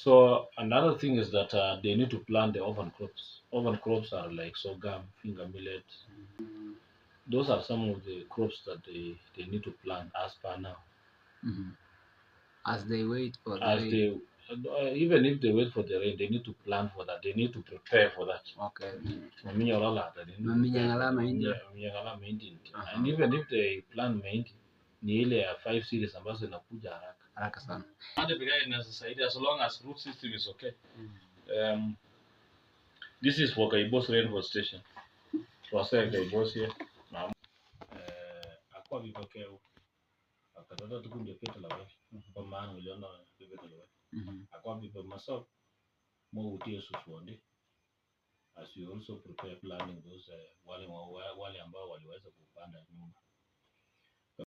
So another thing is that they need to plant the oven crops. Oven crops are like sorghum, finger millet. Those are some of the crops that they need to plant as per now. Mm-hmm. As they wait for the As rain. they even if they wait for the rain, they need to plan for that. They need to prepare for that. Okay. Maminya wala that they need to prepare for Maminyangala that. mahindi. Maminya wala maintain. And Aha. even if they plant mahindi, ni ile ya 5 series ambazo inakuja haraka. Haraka sana. Hadi bidhaa inasaidia as long as root system is okay. This is for Kaibos rainfall station. Tuwasee Kaibos here. Na akwa vitokeo akatata tukunde pete la wewe. Kwa maana uliona pete la wewe. Akwa vipo masok mo utie susuonde. As you also prepare planning those wale ambao waliweza kupanda nyumba.